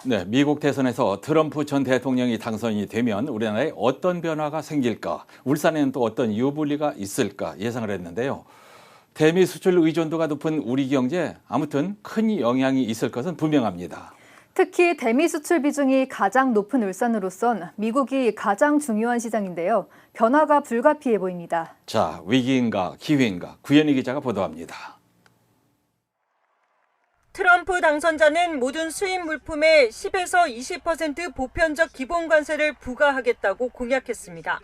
네, 미국 대선에서 트럼프 전 대통령이 당선이 되면 우리나라에 어떤 변화가 생길까? 울산에는 또 어떤 유불리가 있을까 예상을 했는데요. 대미 수출 의존도가 높은 우리 경제에 아무튼 큰 영향이 있을 것은 분명합니다. 특히 대미 수출 비중이 가장 높은 울산으로선 미국이 가장 중요한 시장인데요. 변화가 불가피해 보입니다. 자, 위기인가 기회인가 구현희 기자가 보도합니다. 트럼프 당선자는 모든 수입 물품에 10에서 20% 보편적 기본 관세를 부과하겠다고 공약했습니다.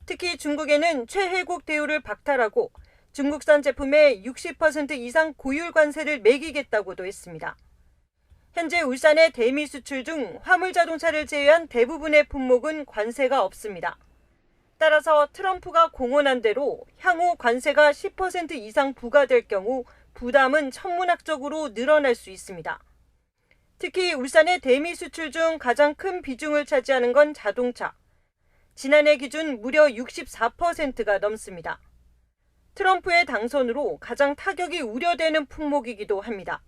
특히 중국에는 최혜국 대우를 박탈하고 중국산 제품에 60% 이상 고율 관세를 매기겠다고도 했습니다. 현재 울산의 대미 수출 중 화물 자동차를 제외한 대부분의 품목은 관세가 없습니다. 따라서 트럼프가 공언한 대로 향후 관세가 10% 이상 부과될 경우 부담은 천문학적으로 늘어날 수 있습니다. 특히 울산의 대미 수출 중 가장 큰 비중을 차지하는 건 자동차. 지난해 기준 무려 64%가 넘습니다. 트럼프의 당선으로 가장 타격이 우려되는 품목이기도 합니다.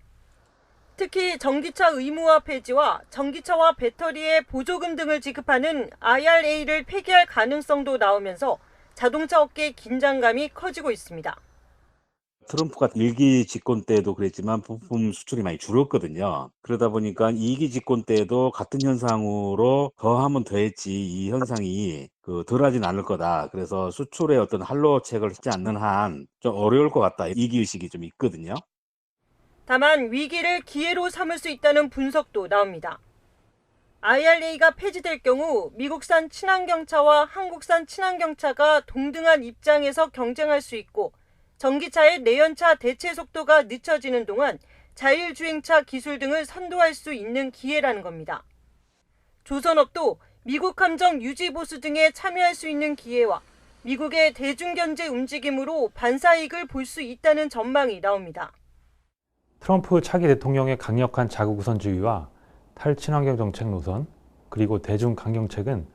특히 전기차 의무화 폐지와 전기차와 배터리에 보조금 등을 지급하는 IRA를 폐기할 가능성도 나오면서 자동차 업계의 긴장감이 커지고 있습니다. 트럼프가 1기 집권 때도 그랬지만 부품 수출이 많이 줄었거든요. 그러다 보니까 2기 집권 때도 같은 현상으로 더하면 더했지 이 현상이 덜하진 않을 거다. 그래서 수출에 어떤 할로책을 하지 않는 한 좀 어려울 것 같다. 이기의식이 좀 있거든요. 다만 위기를 기회로 삼을 수 있다는 분석도 나옵니다. IRA가 폐지될 경우 미국산 친환경차와 한국산 친환경차가 동등한 입장에서 경쟁할 수 있고 전기차의 내연차 대체 속도가 늦춰지는 동안 자율주행차 기술 등을 선도할 수 있는 기회라는 겁니다. 조선업도 미국 함정 유지 보수 등에 참여할 수 있는 기회와 미국의 대중경제 움직임으로 반사이익을 볼 수 있다는 전망이 나옵니다. 트럼프 차기 대통령의 강력한 자국 우선주의와 탈친환경 정책 노선, 그리고 대중 강경책은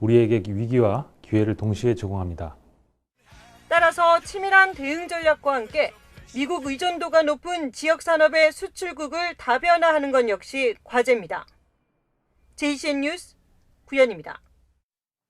우리에게 위기와 기회를 동시에 제공합니다. 따라서 치밀한 대응 전략과 함께 미국 의존도가 높은 지역 산업의 수출국을 다변화하는 건 역시 과제입니다. JCN 뉴스 구현입니다.